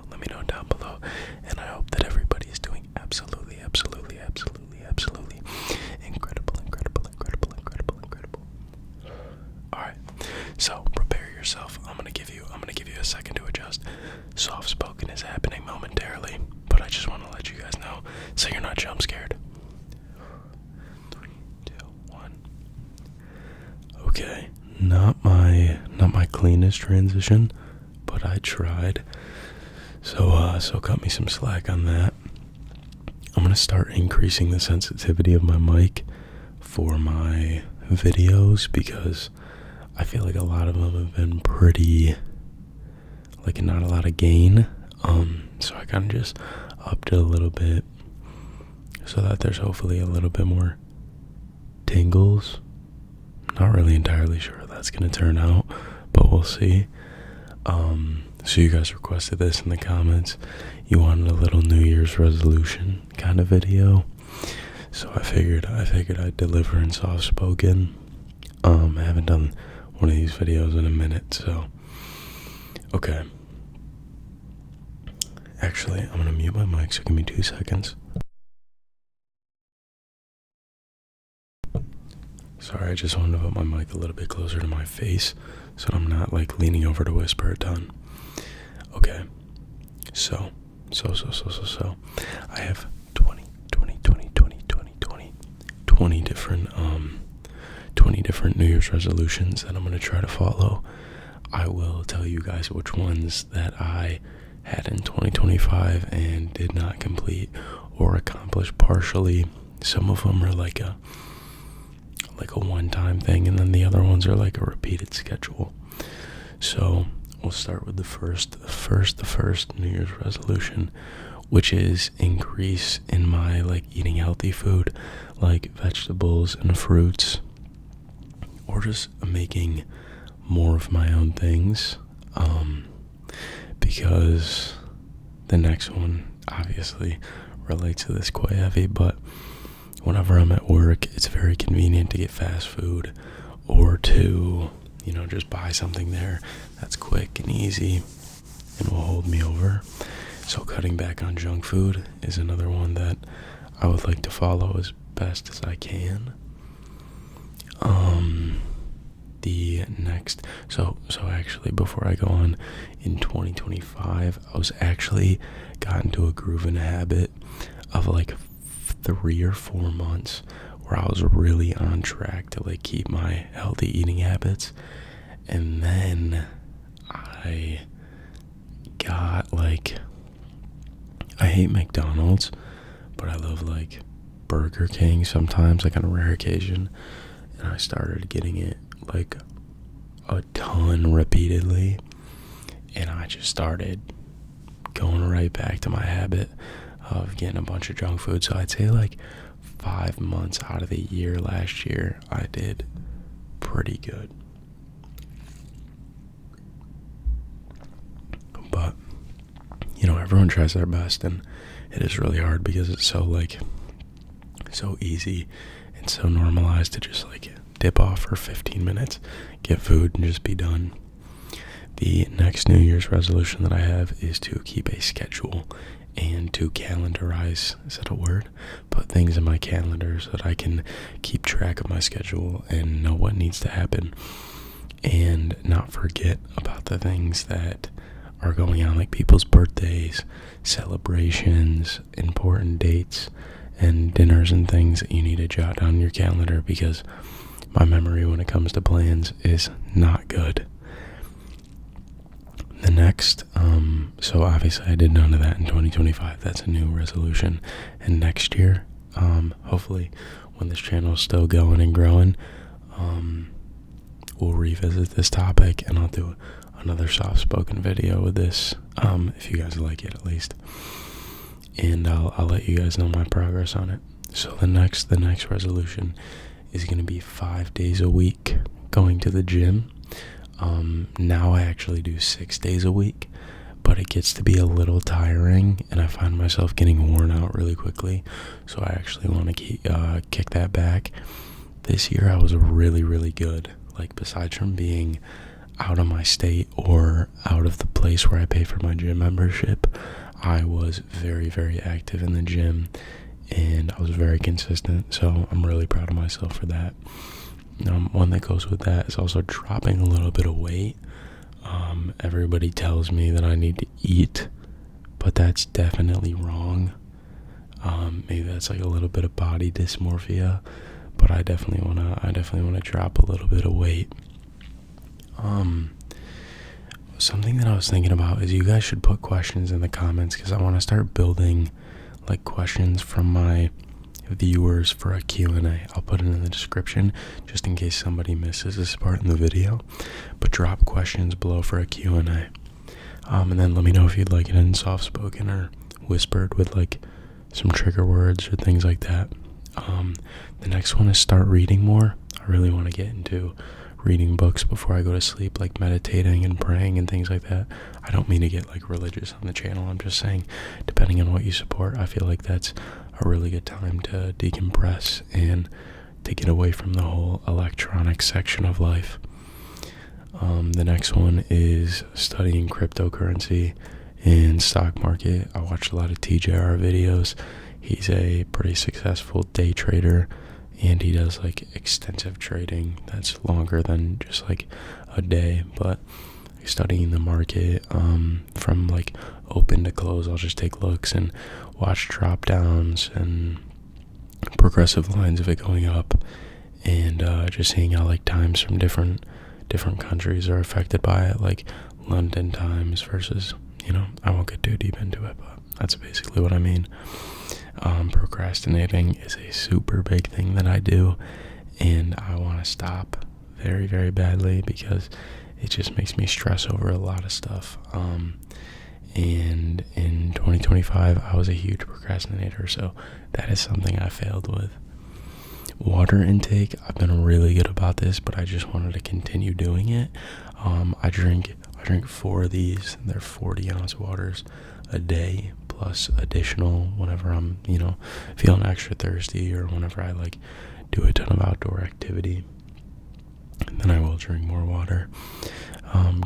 let me know down below. And I hope that everybody is doing absolutely incredible. Alright, so prepare yourself. I'm gonna give you a second to adjust. Soft spoken is happening momentarily, but I just want to let you guys know so you're not jump scared. 3, 2, 1. Okay, not my cleanest transition, but I tried. So cut me some slack on that. I'm gonna start increasing the sensitivity of my mic for my videos because I feel like a lot of them have been pretty, like, not a lot of gain. So I kind of just upped it a little bit so that there's hopefully a little bit more tingles. Not really entirely sure how that's gonna turn out, but we'll see. So you guys requested this in the comments. You wanted a little New Year's resolution kind of video. So I figured I'd deliver in soft spoken. I haven't done one of these videos in a minute, so okay. Actually, I'm gonna mute my mic, so give me 2 seconds. Sorry, I just wanted to put my mic a little bit closer to my face so I'm not like leaning over to whisper a ton. Okay, so I have 20 different New Year's resolutions that I'm going to try to follow. I will tell you guys which ones that I had in 2025 and did not complete or accomplish partially. Some of them are like a one-time thing, and then the other ones are like a repeated schedule. So we'll start with the first New Year's resolution, which is increase in my like eating healthy food, like vegetables and fruits, or just making more of my own things. Because the next one obviously relates to this quite heavy, but whenever I'm at work, it's very convenient to get fast food or to, just buy something there that's quick and easy and will hold me over. So cutting back on junk food is another one that I would like to follow as best as I can. The next, so actually before I go on, in 2025, I was actually got into a groove and a habit of like 3 or 4 months where I was really on track to like keep my healthy eating habits. And then I got like, I hate McDonald's, but I love like Burger King sometimes, like on a rare occasion. And I started getting it like a ton repeatedly. And I just started going right back to my habit of getting a bunch of junk food. So I'd say like 5 months out of the year last year, I did pretty good. But, everyone tries their best, and it is really hard because it's so easy and so normalized to just like dip off for 15 minutes, get food, and just be done. The next New Year's resolution that I have is to keep a schedule and to calendarize, is that a word? Put things in my calendar so that I can keep track of my schedule and know what needs to happen and not forget about the things that are going on, like people's birthdays, celebrations, important dates, and dinners and things that you need to jot down in your calendar, because my memory when it comes to plans is not good. The next, so obviously I did none of that in 2025. That's a new resolution. And next year, hopefully when this channel is still going and growing, we'll revisit this topic, and I'll do another soft-spoken video with this, if you guys like it at least. And I'll let you guys know my progress on it. So the next resolution is going to be 5 days a week going to the gym. Now I actually do 6 days a week, but it gets to be a little tiring, and I find myself getting worn out really quickly. So I actually want to kick that back. This year I was really, really good. Like, besides from being out of my state or out of the place where I pay for my gym membership, I was very, very active in the gym, and I was very consistent, so I'm really proud of myself for that. One that goes with that is also dropping a little bit of weight. Everybody tells me that I need to eat, but that's definitely wrong. Maybe that's like a little bit of body dysmorphia, but I definitely wanna drop a little bit of weight. Something that I was thinking about is you guys should put questions in the comments, because I want to start building like questions from my viewers for a Q&A. I'll put it in the description just in case somebody misses this part in the video, but drop questions below for a Q&A. And then let me know if you'd like it in soft spoken or whispered with like some trigger words or things like that. The next one is start reading more. I really want to get into reading books before I go to sleep, like meditating and praying and things like that. I don't mean to get like religious on the channel. I'm just saying, depending on what you support, I feel like that's a really good time to decompress and to get away from the whole electronic section of life. The next one is studying cryptocurrency and stock market. I watched a lot of TJR videos. He's a pretty successful day trader, and he does like extensive trading that's longer than just like a day. But studying the market from like open to close, I'll just take looks and watch drop downs and progressive lines of it going up, and just seeing how like times from different countries are affected by it, like London times versus, I won't get too deep into it, but that's basically what I mean. Procrastinating is a super big thing that I do, and I want to stop very, very badly because it just makes me stress over a lot of stuff. And in 2025, I was a huge procrastinator, so that is something I failed with. Water intake, I've been really good about this, but I just wanted to continue doing it. I drink 4 of these. They're 40-ounce waters a day, plus additional whenever I'm, feeling extra thirsty, or whenever I like do a ton of outdoor activity. And then I will drink more water.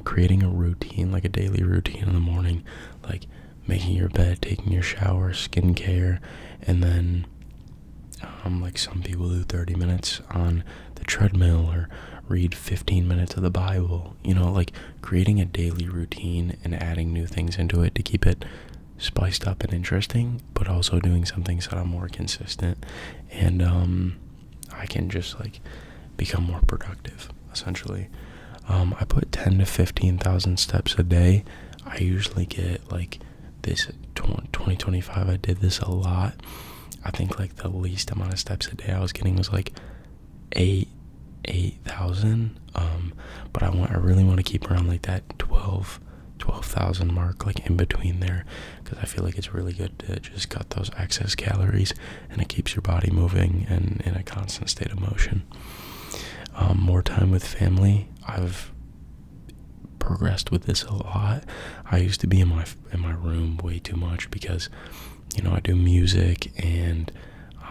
Creating a routine, like a daily routine in the morning, like making your bed, taking your shower, skincare, and then like some people do 30 minutes on the treadmill or read 15 minutes of the Bible, like creating a daily routine and adding new things into it to keep it spiced up and interesting, but also doing some things that I'm more consistent, and I can just like become more productive, essentially. I put 10 to 15,000 steps a day. I usually get like this 2025, I did this a lot. I think like the least amount of steps a day I was getting was like 8,000. But I really want to keep around like that 12,000 mark, like in between there, because I feel like it's really good to just cut those excess calories, and it keeps your body moving and in a constant state of motion. More time with family. I've progressed with this a lot. I used to be in my room way too much because I do music, and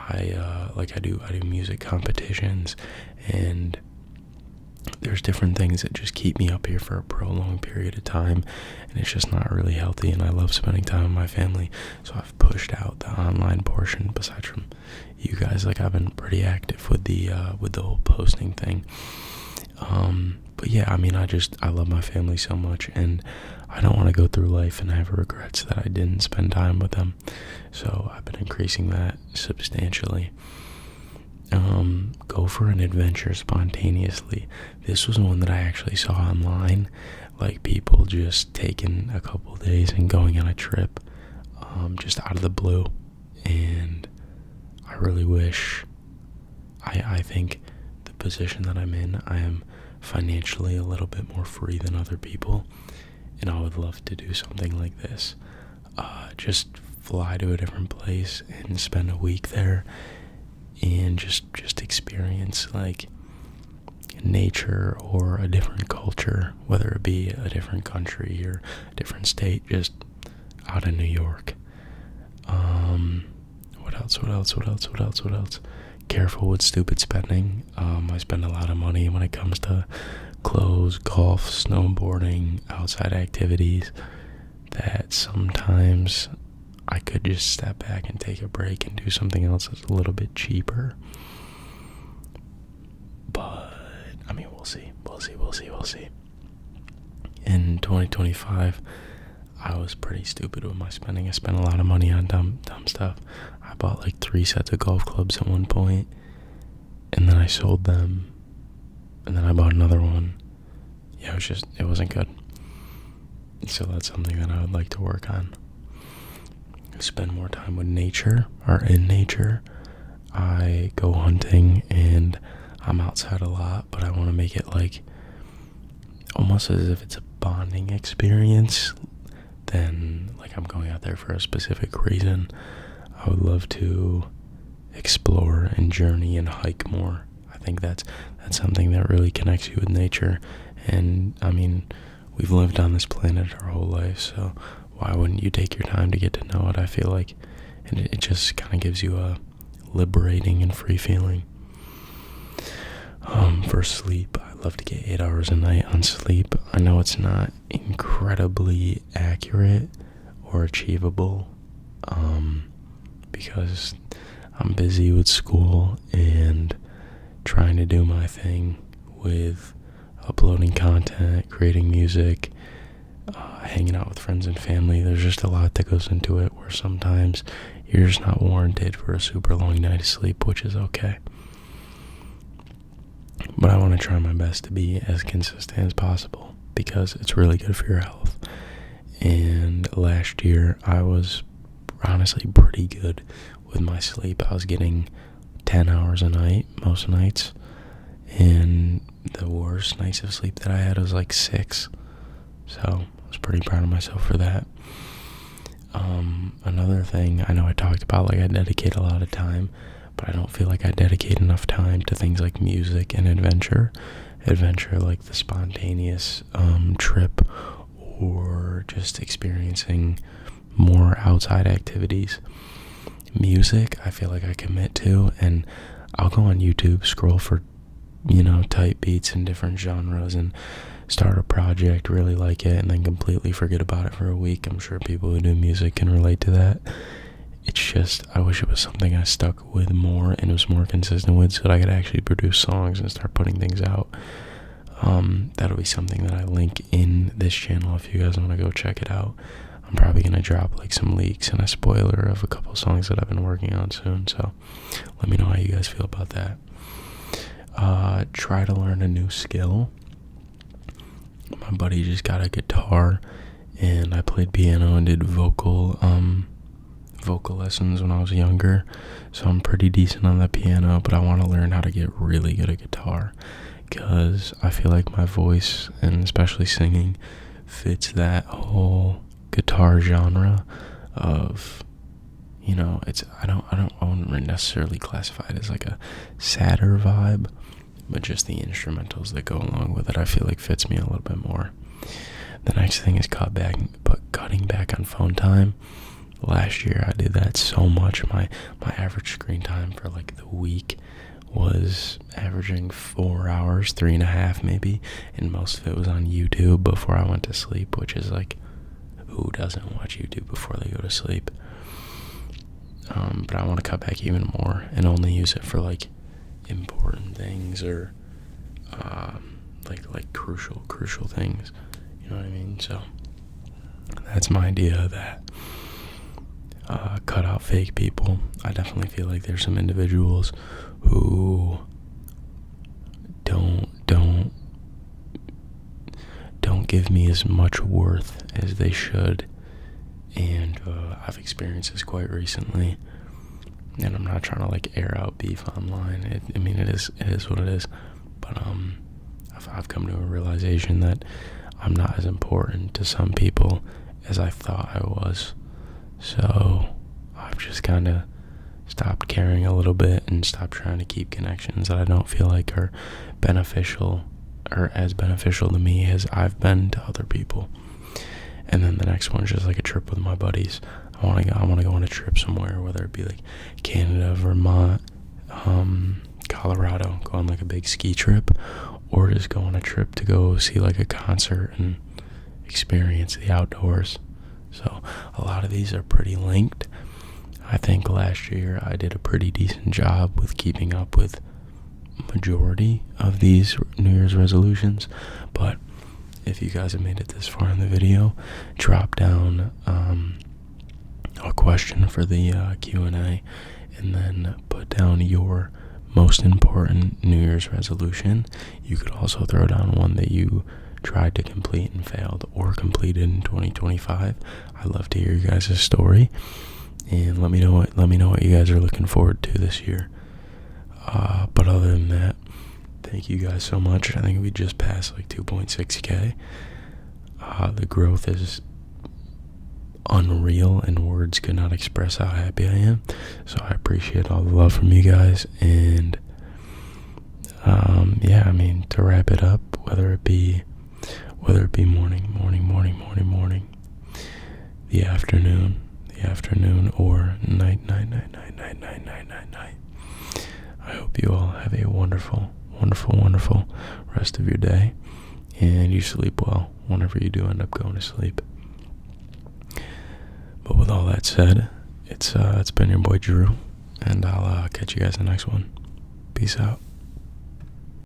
I do music competitions, and there's different things that just keep me up here for a prolonged period of time, and it's just not really healthy, and I love spending time with my family, so I've pushed out the online portion. Besides from you guys, like I've been pretty active with the whole posting thing. But yeah, I love my family so much, and I don't want to go through life and have regrets that I didn't spend time with them. So I've been increasing that substantially. Go for an adventure spontaneously. This was one that I actually saw online, like people just taking a couple days and going on a trip, just out of the blue. And I really wish, I think the position that I'm in, I am financially a little bit more free than other people, and I would love to do something like this. Just fly to a different place and spend a week there, and just experience like nature or a different culture, whether it be a different country or a different state, just out of New York. What else? careful with stupid spending. I spend a lot of money when it comes to clothes, golf, snowboarding, outside activities, that sometimes I could just step back and take a break and do something else that's a little bit cheaper. But, I mean, we'll see. In 2025, I was pretty stupid with my spending. I spent a lot of money on dumb stuff. I bought like 3 sets of golf clubs at one point, and then I sold them, and then I bought another one. Yeah, it wasn't good. So that's something that I would like to work on. Spend more time with nature, or in nature. I go hunting, and I'm outside a lot, but I want to make it like almost as if it's a bonding experience. Then like I'm going out there for a specific reason. I would love to explore and journey and hike more. I think that's something that really connects you with nature. And I mean, we've lived on this planet our whole life, so why wouldn't you take your time to get to know it? I feel like, and it just kind of gives you a liberating and free feeling. For sleep, I love to get 8 hours a night on sleep. I know it's not incredibly accurate or achievable, because I'm busy with school and trying to do my thing with uploading content, creating music, hanging out with friends and family. There's just a lot that goes into it, where sometimes you're just not warranted for a super long night of sleep, which is okay. But I want to try my best to be as consistent as possible, because it's really good for your health. And last year, I was honestly pretty good with my sleep. I was getting 10 hours a night, most nights. And the worst nights of sleep that I had was like 6. So I was pretty proud of myself for that. Another thing, I know I talked about, like, I dedicate a lot of time, but I don't feel like I dedicate enough time to things like music and adventure. Adventure, like the spontaneous trip, or just experiencing more outside activities. Music, I feel like I commit to, and I'll go on YouTube, scroll for, type beats in different genres, and start a project, really like it, and then completely forget about it for a week. I'm sure people who do music can relate to that. It's just, I wish it was something I stuck with more and was more consistent with, so that I could actually produce songs and start putting things out. That'll be something that I link in this channel if you guys want to go check it out. I'm probably going to drop like some leaks and a spoiler of a couple songs that I've been working on soon, so let me know how you guys feel about that. Try to learn a new skill. My buddy just got a guitar, and I played piano and did vocal lessons when I was younger, so I'm pretty decent on the piano, but I want to learn how to get really good at guitar, because I feel like my voice, and especially singing, fits that whole guitar genre of, I wouldn't necessarily classify it as like a sadder vibe, but just the instrumentals that go along with it, I feel like fits me a little bit more. The next thing is cutting back on phone time. Last year I did that so much. My average screen time for like the week was averaging 4 hours, 3.5 maybe, and most of it was on YouTube before I went to sleep, which is like, who doesn't watch YouTube before they go to sleep? But I want to cut back even more and only use it for like important things, or like crucial things. You know what I mean? So that's my idea of that. Cut out fake people. I definitely feel like there's some individuals who don't give me as much worth as they should, and I've experienced this quite recently, and I'm not trying to like air out beef online. It is what it is, but I've come to a realization that I'm not as important to some people as I thought I was. So I've just kind of stopped caring a little bit and stopped trying to keep connections that I don't feel like are beneficial, or as beneficial to me as I've been to other people. And then the next one is just like a trip with my buddies. I want to go on a trip somewhere, whether it be like Canada, Vermont, Colorado, go on like a big ski trip, or just go on a trip to go see like a concert and experience the outdoors. So a lot of these are pretty linked. I think last year I did a pretty decent job with keeping up with majority of these New Year's resolutions, but if you guys have made it this far in the video, drop down a question for the Q&A, and then put down your most important New Year's resolution. You could also throw down one that you tried to complete and failed, or completed in 2025. I'd love to hear you guys' story, and let me know what you guys are looking forward to this year. But other than that, thank you guys so much. I think we just passed like 2.6k. The growth is unreal, and words could not express how happy I am. So I appreciate all the love from you guys. And yeah, I mean, to wrap it up, whether it be morning, the afternoon, or night. I hope you all have a wonderful rest of your day, and you sleep well whenever you do end up going to sleep. But with all that said, it's been your boy Drew, and I'll catch you guys in the next one. Peace out.